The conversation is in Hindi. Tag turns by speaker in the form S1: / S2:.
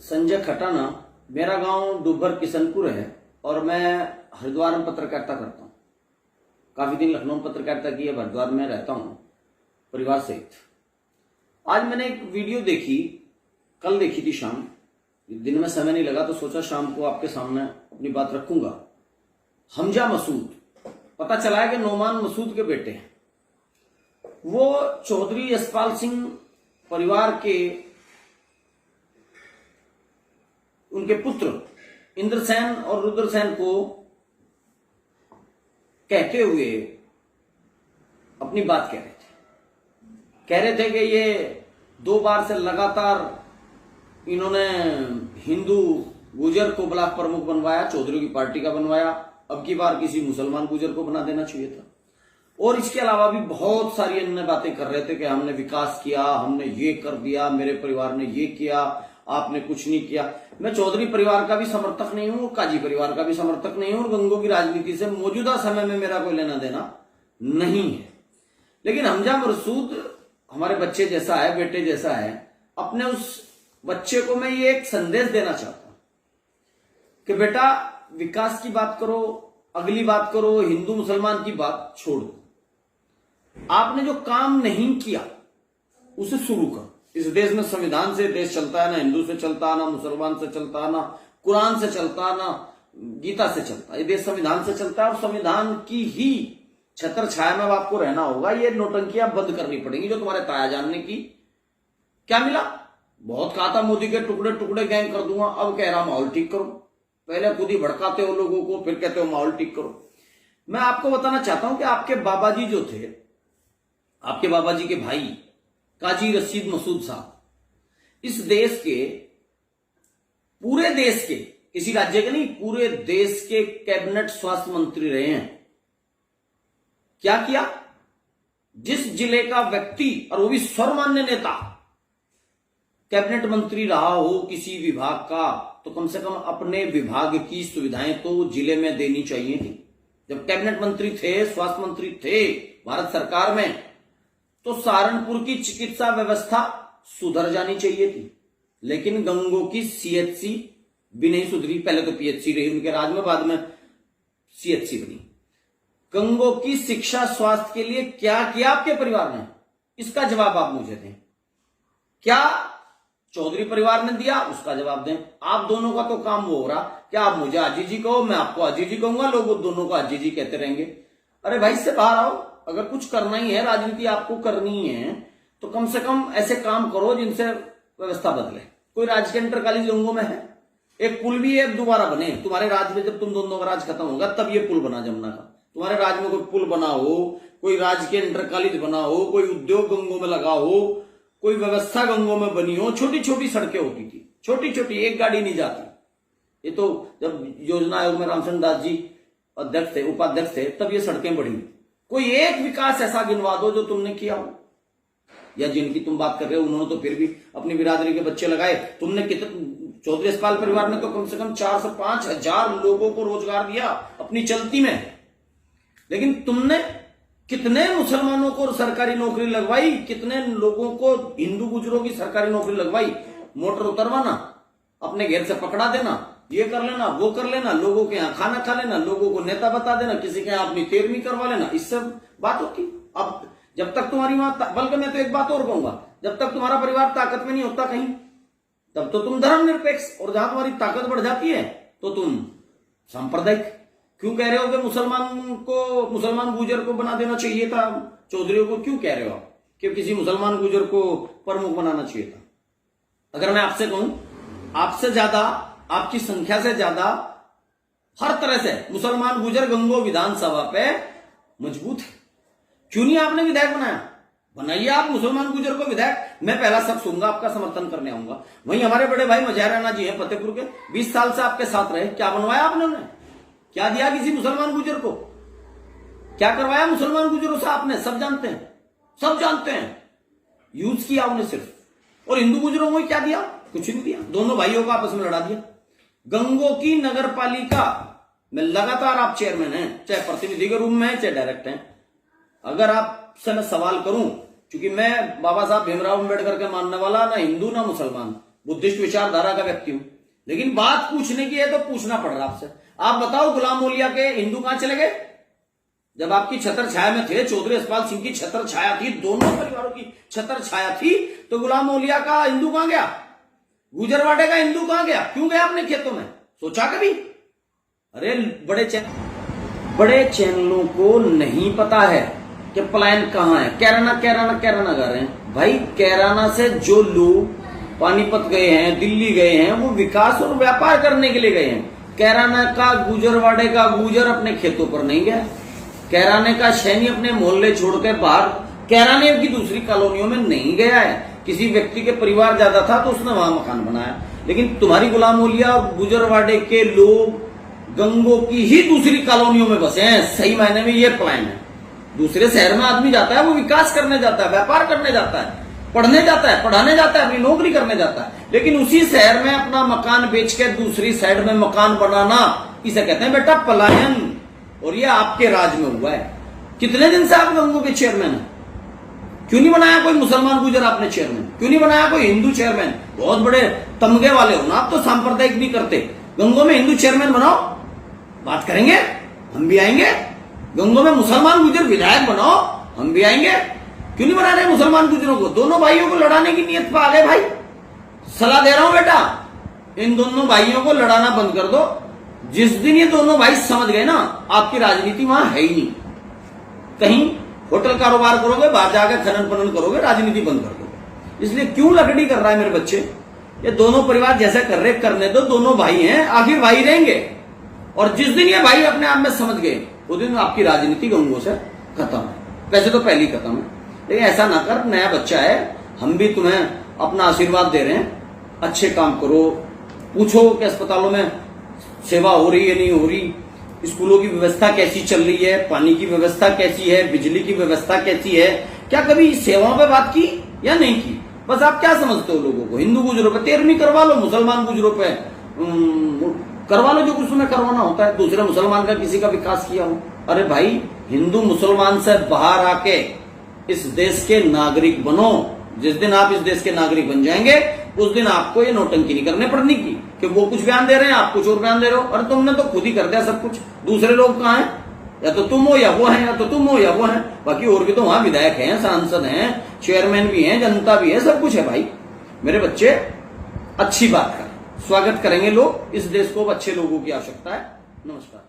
S1: संजय खटाना। मेरा गांव डुब्बर किशनपुर है और मैं हरिद्वार में पत्रकारिता करता हूँ। काफी दिन लखनऊ में पत्रकारिता की है, हरिद्वार में रहता हूँ परिवार सहित। आज मैंने एक वीडियो देखी, कल देखी थी शाम। दिन में समय नहीं लगा तो सोचा शाम को आपके सामने अपनी बात रखूंगा। हमजा मसूद, पता चला है कि नोमान मसूद के बेटे हैं। वो चौधरी यशपाल सिंह परिवार के उनके पुत्र इंद्रसेन और रुद्रसेन को कहते हुए अपनी बात कह रहे थे कि ये 2 बार से लगातार इन्होंने हिंदू गुजर को ब्लॉक प्रमुख बनवाया, चौधरी की पार्टी का बनवाया। अब की बार किसी मुसलमान गुजर को बना देना चाहिए था। और इसके अलावा भी बहुत सारी अन्य बातें कर रहे थे कि हमने विकास किया, हमने ये कर दिया, मेरे परिवार ने ये किया, आपने कुछ नहीं किया। मैं चौधरी परिवार का भी समर्थक नहीं हूं, काजी परिवार का भी समर्थक नहीं हूं और गंगों की राजनीति से मौजूदा समय में मेरा कोई लेना देना नहीं है। लेकिन हमजा मसूद हमारे बच्चे जैसा है, बेटे जैसा है। अपने उस बच्चे को मैं ये एक संदेश देना चाहता हूं कि बेटा विकास की बात करो, अगली बात करो, हिंदू मुसलमान की बात छोड़ दो। आपने जो काम नहीं किया उसे शुरू करो। इस देश में संविधान से देश चलता है, ना हिंदू से चलता, ना मुसलमान से चलता, ना कुरान से चलता, ना गीता से चलता। ये देश संविधान से चलता है और संविधान की ही छत्र छाया में आपको रहना होगा। ये नौटंकियां बंद करनी पड़ेंगी जो तुम्हारे ताया जानने की। क्या मिला? बहुत कहा था मोदी के टुकड़े टुकड़े गैंग कर दूंगा, अब कह रहा माहौल ठीक करो। पहले खुद ही भड़काते हो लोगों को, फिर कहते हो माहौल ठीक करो। मैं आपको बताना चाहता हूं कि आपके बाबा जी जो थे, आपके बाबा जी के भाई काजी रशीद मसूद साहब, इस देश के, पूरे देश के, किसी राज्य के नहीं, पूरे देश के कैबिनेट स्वास्थ्य मंत्री रहे हैं। क्या किया? जिस जिले का व्यक्ति, और वो भी सर्वमान्य नेता, कैबिनेट मंत्री रहा हो किसी विभाग का, तो कम से कम अपने विभाग की सुविधाएं तो जिले में देनी चाहिए थी। जब कैबिनेट मंत्री थे, स्वास्थ्य मंत्री थे भारत सरकार में, तो सहारनपुर की चिकित्सा व्यवस्था सुधर जानी चाहिए थी। लेकिन गंगों की सीएचसी भी नहीं सुधरी। पहले तो पीएचसी रही उनके राज में, बाद में सीएचसी बनी। गंगों की शिक्षा स्वास्थ्य के लिए क्या किया आपके परिवार ने? इसका जवाब आप मुझे दें। क्या चौधरी परिवार ने दिया? उसका जवाब दें। आप दोनों का तो काम वो हो रहा, क्या आप मुझे आजी जी कहो, मैं आपको आजी जी कहूंगा, लोग दोनों को आजी जी कहते रहेंगे। अरे भाई से बाहर आओ। अगर कुछ करना ही है, राजनीति आपको करनी है, तो कम से कम ऐसे काम करो जिनसे व्यवस्था बदले। कोई राज के इंटर कॉलेज गंगों में है? एक पुल भी है, दोबारा बने। तुम्हारे राज में जब तुम दोनों का राज खत्म होगा तब ये पुल बना जमुना का। तुम्हारे राज में कोई पुल बना हो, कोई राज के इंटर कॉलेज बना हो, कोई उद्योग गंगों में लगा हो, कोई व्यवस्था गंगों में बनी हो। छोटी छोटी सड़कें होती थी, छोटी छोटी, एक गाड़ी नहीं जाती। ये तो जब योजना आयोग में रामचंद्र दास जी अध्यक्ष थे, उपाध्यक्ष थे, तब ये सड़कें बढ़ी। कोई एक विकास ऐसा गिनवा दो जो तुमने किया हो, या जिनकी तुम बात कर रहे हो उन्होंने तो फिर भी अपनी बिरादरी के बच्चे लगाए। तुमने कितने, चौधरी यशपाल परिवार ने तो कम से कम 4 से 5 हजार लोगों को रोजगार दिया अपनी चलती में। लेकिन तुमने कितने मुसलमानों को सरकारी नौकरी लगवाई, कितने लोगों को, हिंदू गुजरों की सरकारी नौकरी लगवाई। मोटर उतरवाना, अपने घर से पकड़ा देना, ये कर लेना, वो कर लेना, लोगों के यहाँ खाना खा लेना, लोगों को नेता बता देना, किसी के यहाँ अपनी 13वीं करवा लेना। इससे बात होती? अब जब तक तुम्हारी वहां, बल्कि मैं तो एक बात और कहूंगा, जब तक तुम्हारा परिवार ताकत में नहीं होता कहीं, तब तो तुम धर्मनिरपेक्ष, और जहां तुम्हारी ताकत बढ़ जाती है तो तुम सांप्रदायिक। क्यों कह रहे हो कि मुसलमान गुजर को बना देना चाहिए था? चौधरीयों को क्यों कह रहे हो कि किसी मुसलमान गुजर को प्रमुख बनाना चाहिए था? अगर मैं आपसे कहूं, आपसे ज्यादा, आपकी संख्या से ज्यादा हर तरह से मुसलमान गुजर गंगों विधानसभा पे मजबूत है। क्यों नहीं आपने विधायक बनाया? बनाइए आप मुसलमान गुजर को विधायक। मैं पहला सब सुनूंगा, आपका समर्थन करने आऊंगा। वहीं हमारे बड़े भाई मजहर राणा जी हैं फतेहपुर के, 20 साल से आपके साथ रहे। क्या बनवाया आपने उन्हें? क्या दिया किसी मुसलमान गुजर को? क्या करवाया मुसलमान गुजरों से आपने? सब जानते हैं, सब जानते हैं। यूज किया उन्हें सिर्फ। और हिंदू गुजरों को क्या दिया? कुछ नहीं दिया। दोनों भाइयों को आपस में लड़ा दिया। गंगों की नगर पालिका में लगातार आप चेयरमैन हैं, चाहे प्रतिनिधि के रूप में है, चाहे डायरेक्ट हैं। अगर आपसे मैं सवाल करूं, क्योंकि मैं बाबा साहब भीमराव अम्बेडकर के मानने वाला ना हिंदू ना मुसलमान, बुद्धिस्ट विचारधारा का व्यक्ति हूं, लेकिन बात पूछने की है तो पूछना पड़ रहा आपसे। आप बताओ गुलाम ओलिया के हिंदू कहां चले गए? जब आपकी छत्र छाया में थे, चौधरी यशपाल सिंह की छत्र छाया थी, दोनों परिवारों की छत्र छाया थी, तो गुलाम ओलिया का हिंदू कहां गया? गुजरवाड़े का हिंदू कहां गया? क्यों गया अपने खेतों में? सोचा कभी? अरे बड़े चैनलों को नहीं पता है कि पलायन कहां है। कैराना गा रहे हैं भाई। कैराना से जो लोग पानीपत गए हैं, दिल्ली गए हैं, वो विकास और व्यापार करने के लिए गए हैं। कैराना का गुजरवाड़े का गुजर अपने खेतों पर नहीं गया। कैराने का सैनी अपने मोहल्ले छोड़कर बाहर कैराने की दूसरी कॉलोनियों में नहीं गया है। किसी व्यक्ति के परिवार ज्यादा था तो उसने वहां मकान बनाया। लेकिन तुम्हारी गुलाम ओलिया गुजरवाड़े के लोग गंगों की ही दूसरी कॉलोनियों में बसे हैं। सही मायने में ये प्लान है। दूसरे शहर में आदमी जाता है, वो विकास करने जाता है, व्यापार करने जाता है, पढ़ने जाता है, पढ़ाने जाता है, अपनी नौकरी करने जाता है। लेकिन उसी शहर में अपना मकान बेच के दूसरी साइड में मकान बनाना, इसे कहते हैं बेटा पलायन। और ये आपके राज में हुआ है। कितने दिन से आप गंगों के चेयरमैन हैं? क्यों नहीं बनाया कोई मुसलमान गुजर आपने चेयरमैन? क्यों नहीं बनाया कोई हिंदू चेयरमैन? बहुत बड़े तमगे वाले हो ना आप तो, सांप्रदायिक नहीं करते। गंगों में हिंदू चेयरमैन बनाओ, बात करेंगे, हम भी आएंगे। गंगों में मुसलमान गुजर विधायक बनाओ, हम भी आएंगे। क्यों नहीं बना रहे मुसलमान गुजरों को? दोनों भाइयों को लड़ाने की नियत पे आ गए भाई। सलाह दे रहा हूं बेटा, इन दोनों भाइयों को लड़ाना बंद कर दो। जिस दिन ये दोनों भाई समझ गए ना, आपकी राजनीति वहां है ही नहीं। कहीं होटल कारोबार करोगे, बाहर जाकर खनन पनन करोगे, राजनीति बंद कर दोगे। इसलिए क्यों लकड़ी कर रहा है मेरे बच्चे? ये दोनों परिवार जैसे कर रहे करने दो, दोनों भाई हैं, आखिर भाई रहेंगे। और जिस दिन ये भाई अपने आप में समझ गए, उस दिन आपकी राजनीति गंगों से खत्म है। वैसे तो पहली खत्म है, लेकिन ऐसा ना कर। नया बच्चा है, हम भी तुम्हें अपना आशीर्वाद दे रहे हैं। अच्छे काम करो, पूछो कि अस्पतालों में सेवा हो रही है नहीं हो रही, स्कूलों की व्यवस्था कैसी चल रही है, पानी की व्यवस्था कैसी है, बिजली की व्यवस्था कैसी है। क्या कभी सेवाओं पे बात की या नहीं की? बस आप क्या समझते हो लोगों को? हिंदू गुजरों पे 13वीं करवा लो, मुसलमान गुजरों पे करवा लो जो कुछ तुम्हें करवाना होता है। दूसरे मुसलमान का किसी का विकास किया हो? अरे भाई, हिंदू मुसलमान से बाहर आके इस देश के नागरिक बनो। जिस दिन आप इस देश के नागरिक बन जाएंगे, उस दिन आपको ये नौटंकी नहीं करने पड़ने की कि वो कुछ बयान दे रहे हैं, आप कुछ और बयान दे रहे हो। अरे तुमने तो खुद ही कर दिया सब कुछ। दूसरे लोग कहाँ हैं? या तो तुम हो या वो है, या तो तुम हो या वो है। बाकी और भी तो वहां विधायक हैं, सांसद हैं, चेयरमैन भी हैं, जनता भी है, सब कुछ है भाई। मेरे बच्चे, अच्छी बात करें, स्वागत करेंगे लोग। इस देश को अच्छे लोगों की आवश्यकता है। नमस्कार।